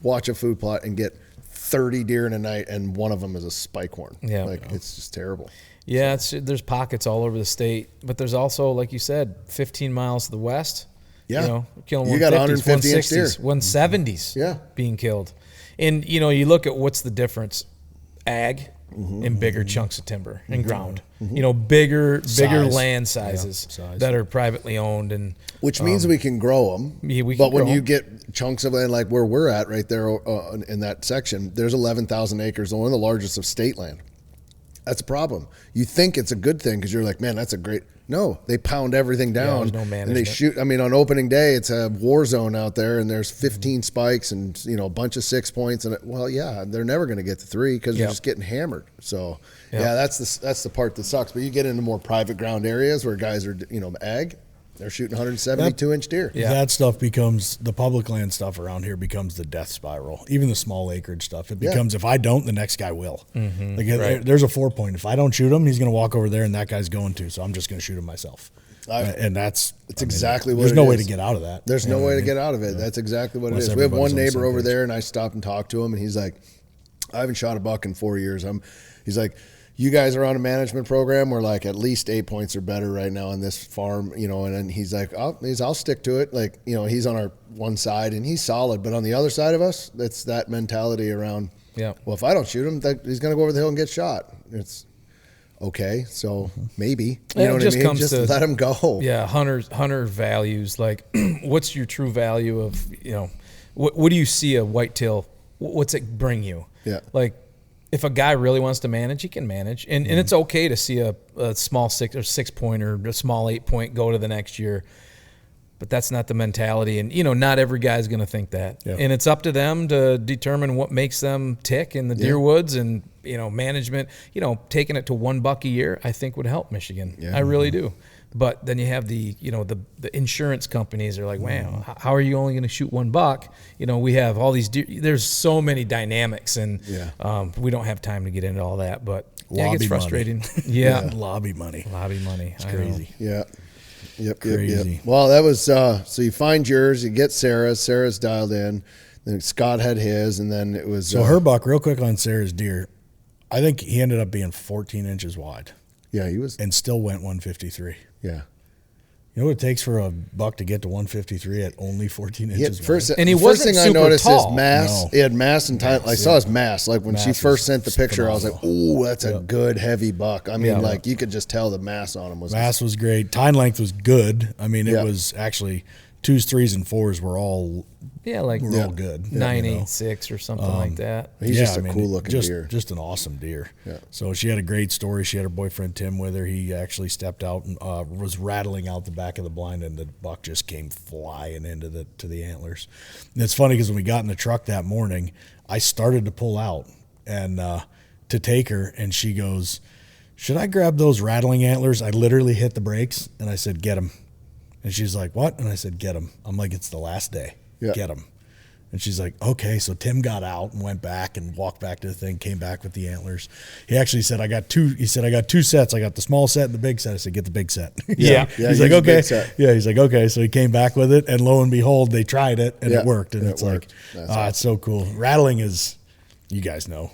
watch a food plot, and get 30 deer in a night, and one of them is a spike horn. Yeah. Like, it's just terrible. Yeah, there's pockets all over the state, but there's also, like you said, 15 miles to the west. Yeah. You know, killing 150s, 160s, 170s being killed. And, you know, you look at what's the difference, ag and bigger chunks of timber and ground. You know, bigger land sizes that are privately owned. And which means we can grow them. Yeah, but when you get chunks of land like where we're at right there in that section, there's 11,000 acres, one of the largest of state land. That's a problem. You think it's a good thing because you're like, man, that's a great. No, they pound everything down. There's no management. And they shoot. I mean, on opening day, it's a war zone out there, and there's 15 spikes and, you know, a bunch of 6 points. And they're never going to get to 3 because they're just getting hammered. So that's the part that sucks. But you get into more private ground areas where guys are, you know, ag. They're shooting 172-inch deer. Yeah. That stuff becomes, the public land stuff around here becomes the death spiral. Even the small acreage stuff. It becomes, if I don't, the next guy will. Like there's a 4-point. If I don't shoot him, he's going to walk over there and that guy's going to. So I'm just going to shoot him myself. And it's exactly what there's it no is. way to get out of that. There's no way to get out of it. That's exactly what it is. We have one neighbor over there, and I stopped and talked to him, and he's like, I haven't shot a buck in 4 years. He's like, you guys are on a management program where like at least 8 points or better right now on this farm, you know, and then he's like, I'll stick to it. Like, you know, he's on our one side and he's solid, but on the other side of us, that's that mentality around, well, if I don't shoot him, he's going to go over the hill and get shot. It's okay. So maybe, you know what I mean? Just let him go. Yeah. Hunter values, like what's your true value of, you know, what do you see a whitetail? What's it bring you? Yeah. Like, if a guy really wants to manage, he can manage. And it's okay to see a small 6 point or a small 8 point go to the next year. But that's not the mentality. And, you know, not every guy's going to think that. Yeah. And it's up to them to determine what makes them tick in the deer woods. And, you know, management, you know, taking it to $1 a year, I think would help Michigan. Yeah. I really do. But then you have the insurance companies are like, wow, how are you only going to shoot $1? You know, we have all these deer. There's so many dynamics, and we don't have time to get into all that. But it gets frustrating. Lobby money. It's crazy. Yeah. Crazy. Yep. Well, that was so you find yours, you get Sarah's. Sarah's dialed in. Then Scott had his, and then it was. So her buck, real quick on Sarah's deer, I think he ended up being 14 inches wide. Yeah, he was, and still went 153. Yeah. You know what it takes for a buck to get to 153 at only 14 inches wide? And he wasn't super tall. His mass. No. He had mass and time. I saw his mass. Like when she first sent the picture, I was like, "Oh, that's a good heavy buck." I mean, like you could just tell the mass on him was. Mass was great. Tine length was good. I mean, it was actually 2s, 3s, and 4s were all. Yeah, like real good. 986 or something like that. He's just a cool looking deer. Just an awesome deer. Yeah. So she had a great story. She had her boyfriend Tim with her. He actually stepped out and was rattling out the back of the blind, and the buck just came flying into the antlers. And it's funny because when we got in the truck that morning, I started to pull out and to take her, and she goes, "Should I grab those rattling antlers?" I literally hit the brakes, and I said, "Get them." And she's like, "What?" And I said, "Get them." I'm like, "It's the last day. Get them." And she's like, "Okay." So Tim got out and went back and walked back to the thing, came back with the antlers. He actually said, "I got two." He said, "I got 2 sets. I got the small set and the big set." I said, "Get the big set." He's like, "Okay." Yeah. He's like, "Okay." So he came back with it, and lo and behold, they tried it and it worked. And it's worked. Like, awesome. It's so cool. Rattling is, you guys know.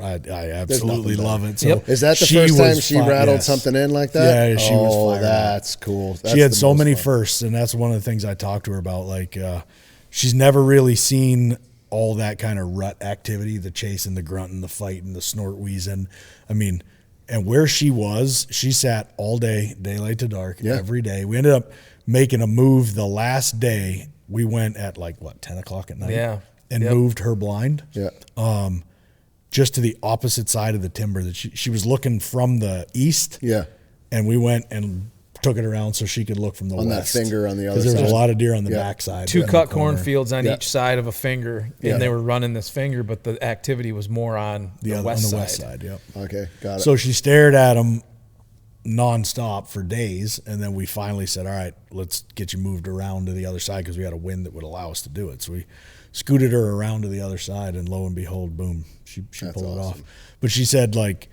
I absolutely love it. So is that the first time she rattled something in like that? Yeah, she was fired that's cool. She had so many firsts, and that's one of the things I talked to her about. Like, she's never really seen all that kind of rut activity, the chasing, the grunting, the fighting, the snort wheezing. I mean, and where she was, she sat all day, daylight to dark, every day. We ended up making a move the last day. We went at 10 o'clock at night? Yeah. And moved her blind. Yeah. Just to the opposite side of the timber that she was looking from the east. Yeah. And we went and took it around so she could look from the on west. that finger on the other side. Because there was a lot of deer on the backside. 2 cut cornfields on each side of a finger, Yeah. and they were running this finger, but the activity was more on the west side. West side, yep. Okay, got it. So she stared at him nonstop for days, and then we finally said, all right, let's get you moved around to the other side because we had a wind that would allow us to do it. So we scooted her around to the other side, and lo and behold, boom, she pulled it off. But she said, like,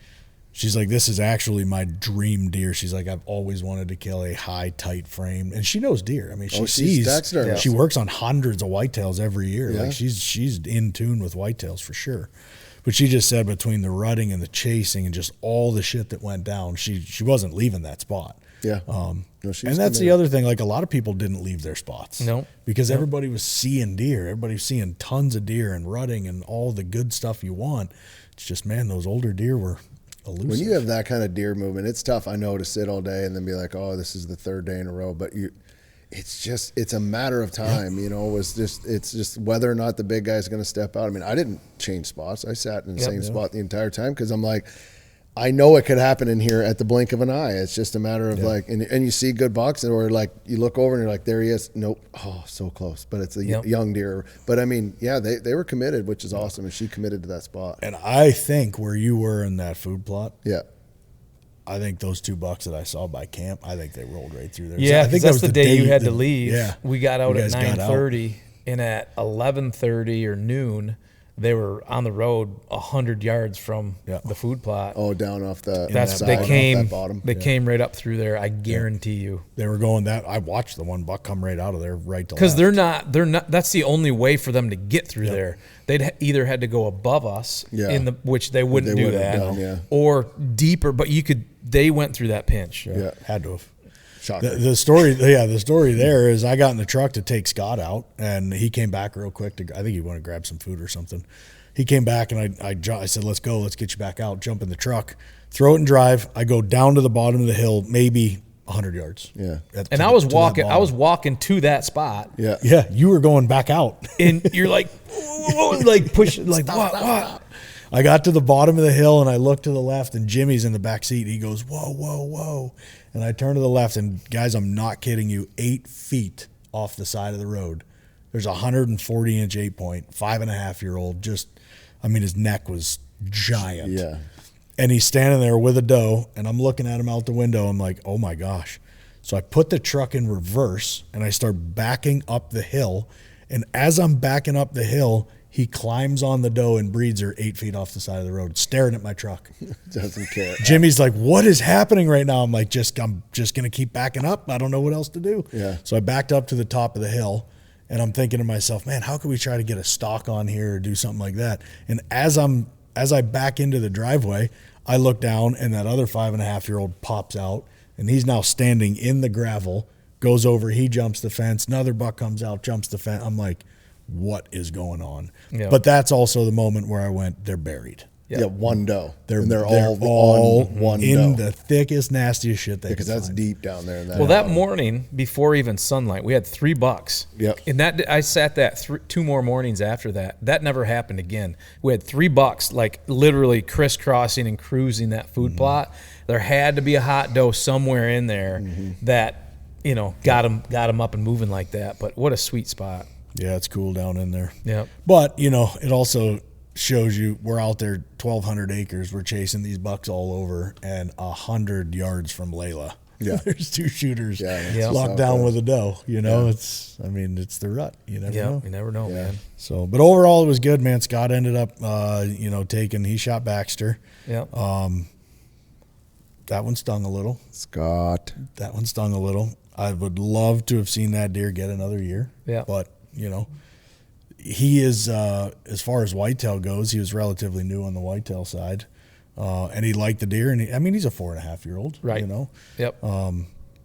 she's like, this is actually my dream deer. She's like, I've always wanted to kill a high, tight frame. And she knows deer. I mean, she sees, she works on hundreds of whitetails every year. Yeah. Like she's in tune with whitetails for sure. But she just said between the rutting and the chasing and just all the shit that went down, she wasn't leaving that spot. Yeah. And that's the other thing. Like, a lot of people didn't leave their spots. No. Because everybody was seeing deer. Everybody was seeing tons of deer and rutting and all the good stuff you want. It's just, man, those older deer were elusive. When you have that kind of deer movement, it's tough, I know, to sit all day and then be like, oh, this is the 3rd day in a row. But it's a matter of time, you know. It's just whether or not the big guy's going to step out. I mean, I didn't change spots. I sat in the same spot the entire time because I'm like, I know it could happen in here at the blink of an eye. It's just a matter of like, and you see good bucks, or like you look over and you're like, there he is. Nope. Oh, so close. But it's a young deer. But I mean, yeah, they were committed, which is awesome. And she committed to that spot. And I think where you were in that food plot. Yeah. I think those 2 bucks that I saw by camp, I think they rolled right through there. Yeah, I think that's the day you had to leave. Yeah. We got out at 9:30, and at 11:30 or noon, they were on the road 100 yards from the food plot. Oh, down off the bottom. They came right up through there. I guarantee you. They were going that. I watched the one buck come right out of there, right to left. Because they're not. That's the only way for them to get through there. They'd either had to go above us, which they wouldn't do that, or deeper. But you could. They went through that pinch. Yeah, had to have. The story there is I got in the truck to take Scott out, and he came back real quick. I think he wanted to grab some food or something. He came back, and I said, let's go. Let's get you back out. Jump in the truck, throw it and drive. I go down to the bottom of the hill, maybe 100 yards. Yeah. And I was walking to that spot. Yeah. Yeah, you were going back out. And you're like, like pushing, like, what? I got to the bottom of the hill, and I looked to the left, and Jimmy's in the back seat. He goes, whoa, whoa, whoa. And I turn to the left, and guys, I'm not kidding you, 8 feet off the side of the road, there's a 140-inch 8-point, 5.5-year-old. His neck was giant. Yeah. And he's standing there with a doe, and I'm looking at him out the window. I'm like, oh, my gosh. So I put the truck in reverse, and I start backing up the hill. And as I'm backing up the hill, he climbs on the doe and breeds her 8 feet off the side of the road, staring at my truck. Doesn't care. Jimmy's like, what is happening right now? I'm like, I'm just going to keep backing up. I don't know what else to do. Yeah. So I backed up to the top of the hill, and I'm thinking to myself, man, how can we try to get a stalk on here or do something like that? And as I back into the driveway, I look down, and that other 5.5-year-old pops out, and he's now standing in the gravel, goes over, he jumps the fence. Another buck comes out, jumps the fence. I'm like, what is going on? Yeah. But that's also the moment where I went, they're buried. Yeah, one doe. They're all one in doe. The thickest, nastiest shit because that's deep down there. That morning, before even sunlight, we had 3 bucks. Yep. And I sat that 2 more mornings after that. That never happened again. We had 3 bucks, like literally crisscrossing and cruising that food plot. There had to be a hot doe somewhere in there that got him up and moving like that. But what a sweet spot. Yeah, it's cool down in there. Yeah. But, it also shows you we're out there 1,200 acres. We're chasing these bucks all over, and 100 yards from Layla. Yeah. There's 2 shooters so locked down with a doe. It's the rut. You never know. You never know, man. So, but overall, it was good, man. Scott ended up, he shot Baxter. Yeah. That one stung a little. Scott. That one stung a little. I would love to have seen that deer get another year. Yeah. But, he is, as far as whitetail goes, he was relatively new on the whitetail side. And he liked the deer. And he's a 4.5-year-old. Right. Yep.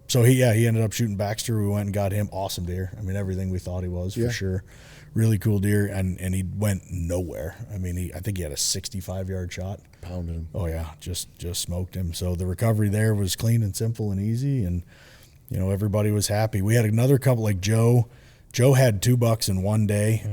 So he ended up shooting Baxter. We went and got him. Awesome deer. Everything we thought he was for sure. Really cool deer. And he went nowhere. I think he had a 65-yard shot. Pounded him. Oh yeah. Just smoked him. So the recovery there was clean and simple and easy. And, everybody was happy. We had another couple like Joe. Joe had 2 bucks in one day.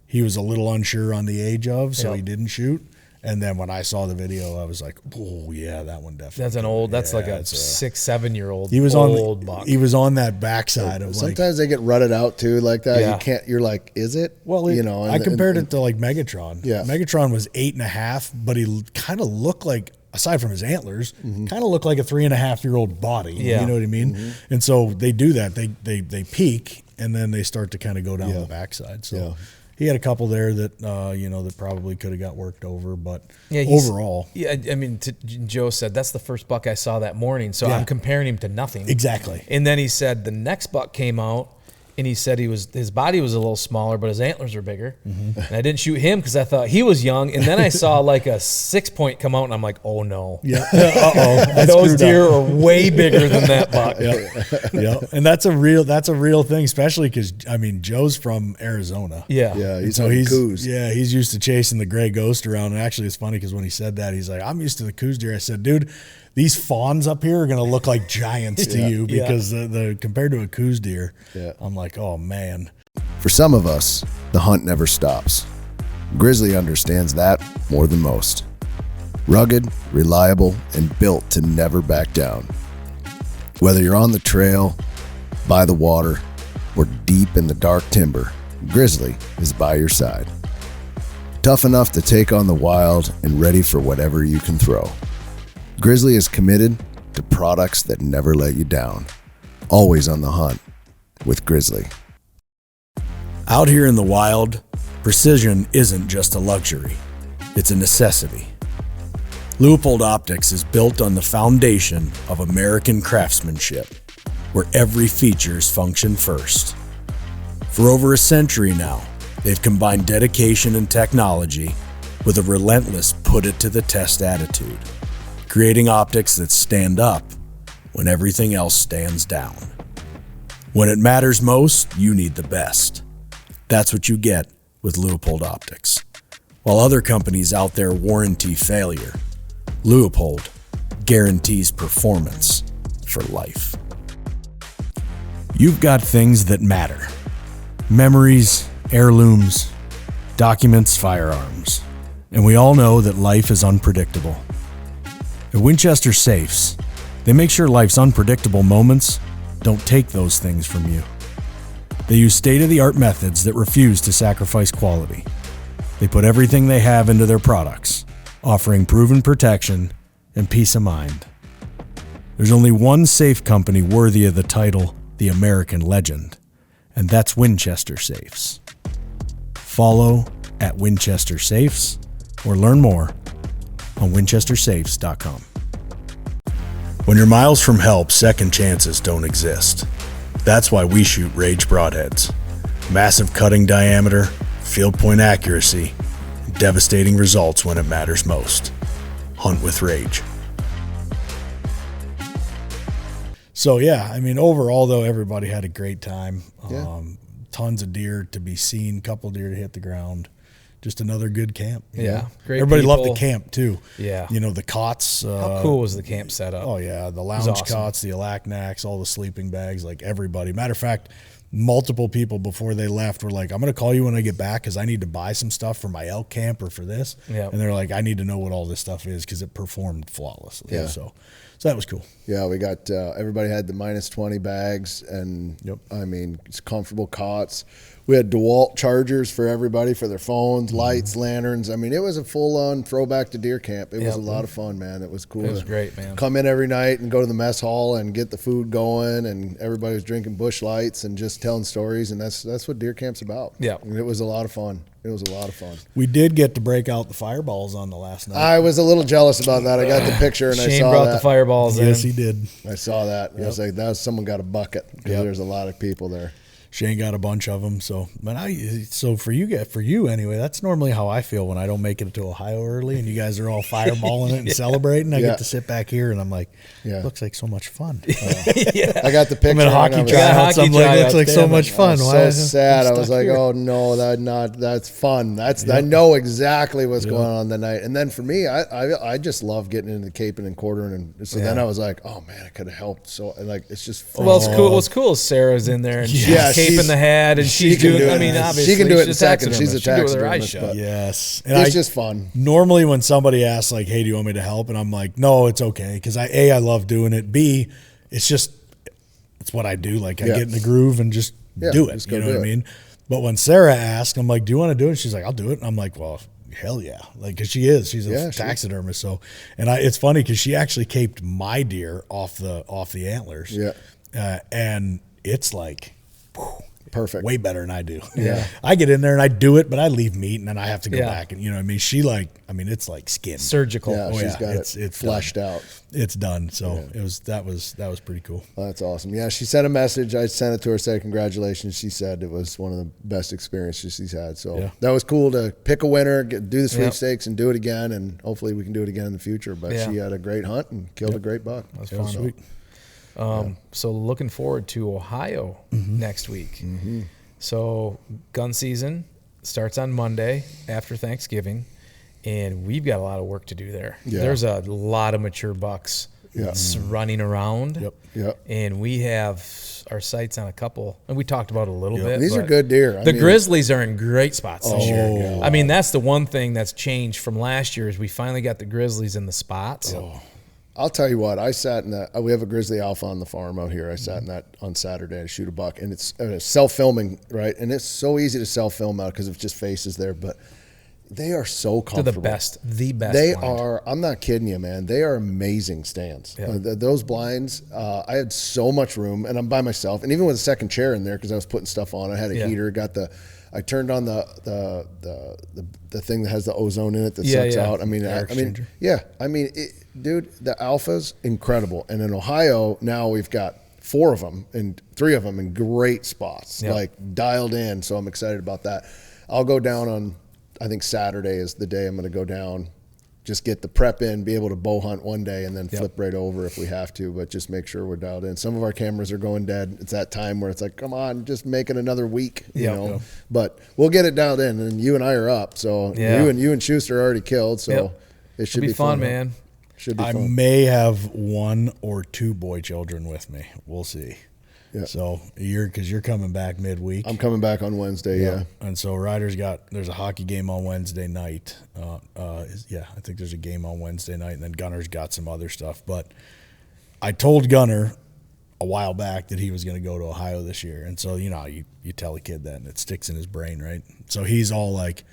He was a little unsure on the age of, so he didn't shoot. And then when I saw the video, I was like, oh yeah, that one definitely. That's an old. That's like a 6-7 year old. He was old buck. He was on that backside of sometimes they get rutted out too like that. Yeah. You can't. You're like, is it? Well, I compared it to like Megatron. Yeah, Megatron was 8.5, but he kind of looked like, aside from his antlers, kind of looked like a 3.5-year-old body. Yeah. You know what I mean? And so they do that. They peak and then they start to kind of go down the backside. So he had a couple there that that probably could have got worked over, but overall, I mean, Joe said that's the first buck I saw that morning, so I'm comparing him to nothing. Exactly. And then he said the next buck came out, and he said his body was a little smaller, but his antlers were bigger. And I didn't shoot him because I thought he was young. And then I saw like a 6-point come out, and I'm like, oh no, those deer are way bigger than that buck. And that's a real thing, especially because I mean Joe's from Arizona. He's he's used to chasing the gray ghost around. And actually, it's funny because when he said that, he's like, I'm used to the coos deer. I said, dude, these fawns up here are going to look like giants to you because the compared to a coos deer, I'm like, oh man. For some of us, the hunt never stops. Grizzly understands that more than most. Rugged, reliable, and built to never back down. Whether you're on the trail, by the water, or deep in the dark timber, Grizzly is by your side. Tough enough to take on the wild and ready for whatever you can throw. Grizzly is committed to products that never let you down. Always on the hunt with Grizzly. Out here in the wild, precision isn't just a luxury, it's a necessity. Leupold Optics is built on the foundation of American craftsmanship, where every features function first. For over a century now, they've combined dedication and technology with a relentless put-it-to-the-test attitude, creating optics that stand up when everything else stands down. When it matters most, you need the best. That's what you get with Leupold Optics. While other companies out there warranty failure, Leupold guarantees performance for life. You've got things that matter. Memories, heirlooms, documents, firearms. And we all know that life is unpredictable. At Winchester Safes, they make sure life's unpredictable moments don't take those things from you. They use state-of-the-art methods that refuse to sacrifice quality. They put everything they have into their products, offering proven protection and peace of mind. There's only one safe company worthy of the title, the American Legend, and that's Winchester Safes. Follow at Winchester Safes or learn more on winchestersafes.com. When you're miles from help, second chances don't exist. That's why we shoot Rage broadheads. Massive cutting diameter, field point accuracy, devastating results when it matters most. Hunt with Rage. So yeah, I mean, overall though, everybody had a great time. Tons of deer to be seen, couple deer to hit the ground. Just another good camp. Yeah, great. Everybody people. loved the camp too. Yeah, you know the cots. How cool was the camp setup? Oh yeah, the lounge cots, the alacnacs, all the sleeping bags. Like everybody. Matter of fact, multiple people before they left were like, "I'm going to call you when I get back because I need to buy some stuff for my elk camp or for this." Yeah, and they're like, "I need to know what all this stuff is because it performed flawlessly." Yeah. So that was cool. Yeah, we got everybody had the -20 bags, and I mean, it's comfortable cots. We had DeWalt chargers for everybody for their phones, lights, lanterns. I mean, it was a full-on throwback to deer camp. It was a lot of fun, man. It was cool. It was great, man. Come in every night and go to the mess hall and get the food going, and everybody was drinking bush lights and just telling stories, and that's what deer camp's about. Yeah, and it was a lot of fun. It was a lot of fun. We did get to break out the fireballs on the last night. I was a little jealous about that. I got the picture and Shane I saw brought that. the fireballs in. Yes, he did. I saw that. I was like, someone got a bucket because there's a lot of people there. Shane got a bunch of them. So for you anyway, that's normally how I feel when I don't make it to Ohio early and you guys are all fireballing it and celebrating. I get to sit back here and I'm like, looks like so much fun. I got the picture. I'm at hockey tryouts. I'm like, looks like so much fun. So sad. I was like, oh no, that's fun. I know exactly what's going on that night. And then for me, I just love getting into the caping and quartering, and so then I was like, oh man, I could have helped. So like, it's just fun. Well, it's cool. What's cool is Sarah's in there, and cape in the head, and she's doing. I mean, obviously, she can do it in a second. She's She's a taxidermist. Yes, and it's just fun. Normally, when somebody asks like, "Hey, do you want me to help?" and I'm like, "No, it's okay," because I love doing it. B, it's what I do. Like I get in the groove and just do it. You know what I mean? But when Sarah asked, I'm like, "Do you want to do it?" She's like, "I'll do it." And I'm like, "Well, hell yeah!" Like, because she's a taxidermist. So, and it's funny because she actually caped my deer off the antlers. Yeah, and it's like. Perfect. Way better than I do. Yeah. I get in there and I do it, but I leave meat and then I have to go back and, you know what I mean? It's like skin. Surgical. Yeah, she's got it fleshed out. It's done. So that was pretty cool. Well, that's awesome. Yeah, she sent a message. I sent it to her, said congratulations. She said it was one of the best experiences she's had. So that was cool to pick a winner, do the sweepstakes and do it again, and hopefully we can do it again in the future. But she had a great hunt and killed a great buck. That was fun. Sweet. So looking forward to Ohio next week. So gun season starts on Monday after Thanksgiving, and we've got a lot of work to do there. There's a lot of mature bucks running around. And we have our sights on a couple, and we talked about it a little bit. These are good deer. The Grizzlies are in great spots this year. I mean, that's the one thing that's changed from last year is we finally got the Grizzlies in the spots. I'll tell you what, I sat in that. We have a Grizzly Alpha on the farm out here. I sat in that on Saturday to shoot a buck, and it's self-filming, right? And it's so easy to self-film out because of just faces there, but they are so comfortable. They're the best. They are, I'm not kidding you, man. They are amazing stands. Those blinds, I had so much room, and I'm by myself, and even with a second chair in there because I was putting stuff on. I had a heater, I turned on the thing that has the ozone in it that sucks out. I mean, dude, the Alpha's incredible. And in Ohio, now we've got 4 of them and 3 of them in great spots, like dialed in. So I'm excited about that. I'll go down on, I think Saturday is the day I'm going to go down, just get the prep in, be able to bow hunt one day and then flip right over if we have to, but just make sure we're dialed in. Some of our cameras are going dead. It's that time where it's like, come on, just make it another week, you know. But we'll get it dialed in, and you and I are up. So you and Schuster are already killed, so it should be fun, man. Should be I fun. may have 1 or 2 boy children with me. We'll see. Yeah. So because you're coming back midweek. I'm coming back on Wednesday. Yeah. And so Ryder's there's a hockey game on Wednesday night. I think there's a game on Wednesday night, and then Gunner's got some other stuff. But I told Gunner a while back that he was going to go to Ohio this year, and so you tell a kid that, and it sticks in his brain, right? So he's all like,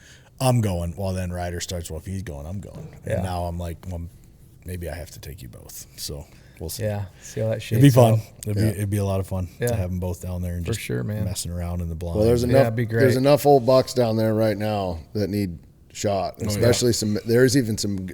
"I'm going." Well, then Ryder starts, "Well, if he's going, I'm going." And now I'm like, "Well, maybe I have to take you both." So. We'll see. Yeah, see how that shapes. It'd be fun. It'd be a lot of fun to have them both down there and just messing around in the blind. Well, there's enough. There's enough old bucks down there right now that need shot, especially some. There's even some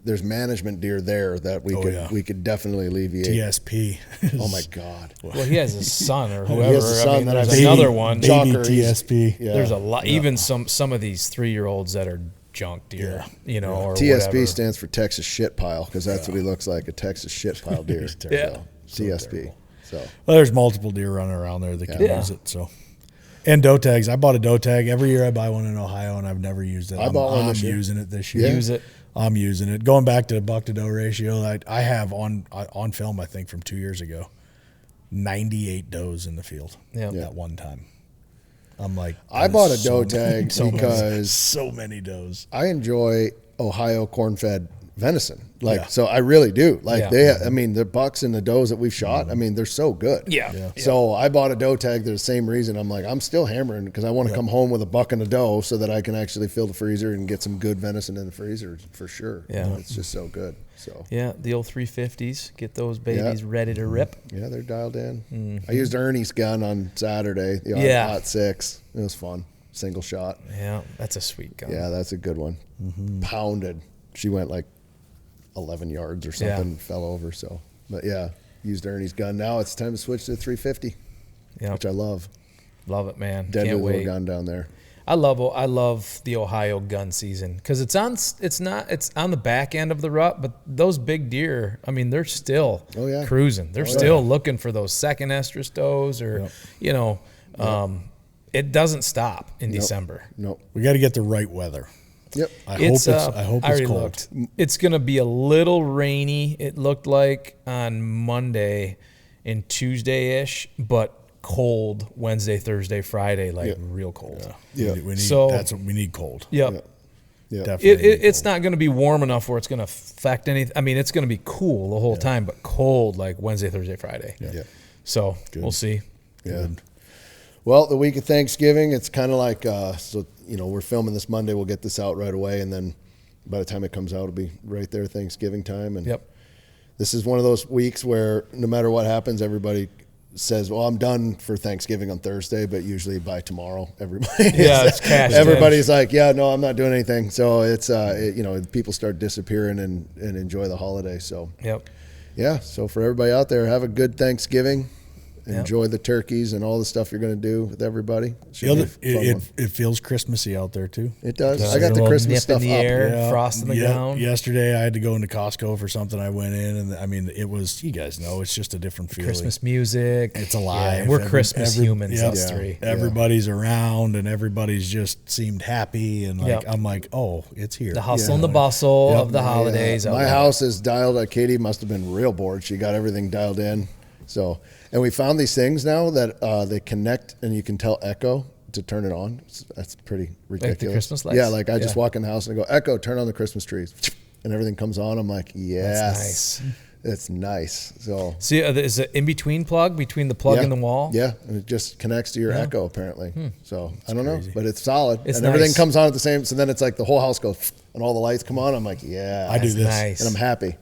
there's management deer there that we could definitely alleviate. TSP. Oh my God. Well, he has a son or whoever. He has a son there's another one. Baby TSP. There's a lot. Even some of these 3-year-olds that are junk deer, or TSP whatever. stands for Texas shit pile because that's what he looks like, a Texas shit pile deer. So, TSP. So there's multiple deer running around there that can use it. So and doe tags. I bought a doe tag. Every year I buy one in Ohio, and I've never used it. I bought one this year. I'm using it this year. Use it. I'm using it. Going back to buck to doe ratio, I have on film, I think from 2 years ago, 98 does in the field at one time. I'm like, I bought a doe tag because so many does. I enjoy Ohio corn-fed venison. So I really do. The bucks and the does that we've shot, they're so good. Yeah. So I bought a doe tag for the same reason. I'm like, I'm still hammering because I want to come home with a buck and a doe so that I can actually fill the freezer and get some good venison in the freezer for sure. Yeah. It's just so good. So the old 350s, get those babies ready to rip. Yeah, they're dialed in. I used Ernie's gun on Saturday, the Hot 6. It was fun. Single shot. Yeah, that's a sweet gun. Yeah, that's a good one. Pounded. She went like 11 yards or something, fell over. So, but used Ernie's gun. Now it's time to switch to the 350, which I love. Love it, man. Deadly Can't wait. little gun down there. I love the Ohio gun season because it's on the back end of the rut, but those big deer, they're still cruising. They're still looking for those second estrus does or it doesn't stop in December. Nope. We got to get the right weather. Yep. I hope it's cold. Looked. It's going to be a little rainy. It looked like on Monday and Tuesday-ish, but cold Wednesday, Thursday, Friday, like real cold. Yeah. We need, that's what we need, cold. Yep. Yeah. Definitely. It's not going to be warm enough where it's going to affect anything. I mean, it's going to be cool the whole time, but cold like Wednesday, Thursday, Friday. Yeah. So we'll see. Yeah. Well, the week of Thanksgiving, it's kind of like, we're filming this Monday. We'll get this out right away. And then by the time it comes out, it'll be right there Thanksgiving time. And this is one of those weeks where no matter what happens, everybody says, well, I'm done for Thanksgiving on Thursday, but usually by tomorrow, it's cash. Everybody's like, yeah, no, I'm not doing anything. So it's, people start disappearing and enjoy the holiday. So, so for everybody out there, have a good Thanksgiving. Enjoy the turkeys and all the stuff you're going to do with everybody. It feels Christmassy out there too. It does. I got the Christmas stuff in the up. air, frost in the ground. Yesterday I had to go into Costco for something. I went in and I mean, it was, you guys know, it's just a different feeling. Christmas music. It's alive. Yeah, we're Christmas humans, us three. Everybody's around and everybody's just seemed happy. And I'm like, oh, it's here. The hustle and the bustle of the holidays. My house is dialed. Katie must have been real bored. She got everything dialed in. So, and we found these things now that they connect and you can tell Echo to turn it on. That's pretty ridiculous. Like the Christmas lights? Yeah, like I just walk in the house and I go, Echo, turn on the Christmas trees. And everything comes on. I'm like, yes. That's nice. It's nice. So see, is it in between plug between the plug and the wall? Yeah, and it just connects to your Echo apparently. So I don't know, but it's solid. It's and everything comes on at the same. So then it's like the whole house goes and all the lights come on. I'm like, yeah, I do this, nice. and I'm happy.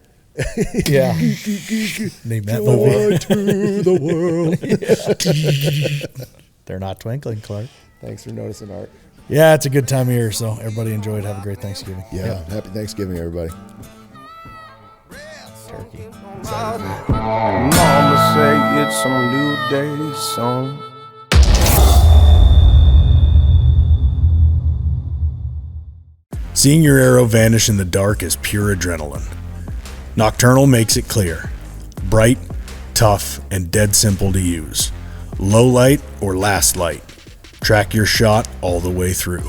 Yeah. Name that Joy to the world. They're not twinkling, Clark. Thanks for noticing, Art. Yeah, it's a good time of year, so everybody enjoy it. Have a great Thanksgiving. Yeah, happy Thanksgiving, everybody. Turkey. Mama say it's a new day song. Seeing your arrow vanish in the dark is pure adrenaline. Nocturnal makes it clear. Bright, tough, and dead simple to use. Low light or last light. Track your shot all the way through.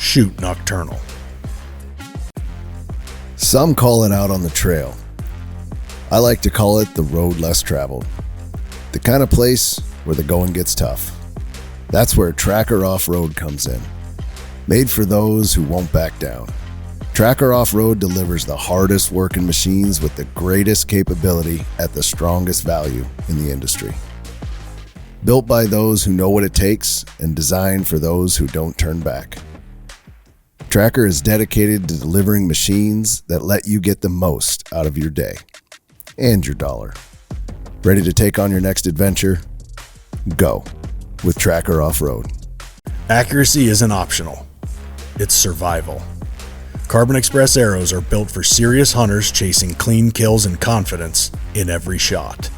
Shoot Nocturnal. Some call it out on the trail. I like to call it the road less traveled. The kind of place where the going gets tough. That's where Tracker Off-Road comes in. Made for those who won't back down. Tracker Off-Road delivers the hardest working machines with the greatest capability at the strongest value in the industry. Built by those who know what it takes and designed for those who don't turn back. Tracker is dedicated to delivering machines that let you get the most out of your day and your dollar. Ready to take on your next adventure? Go with Tracker Off-Road. Accuracy isn't optional. It's survival. Carbon Express arrows are built for serious hunters chasing clean kills and confidence in every shot.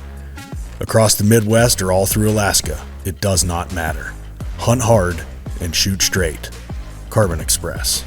Across the Midwest or all through Alaska, it does not matter. Hunt hard and shoot straight. Carbon Express.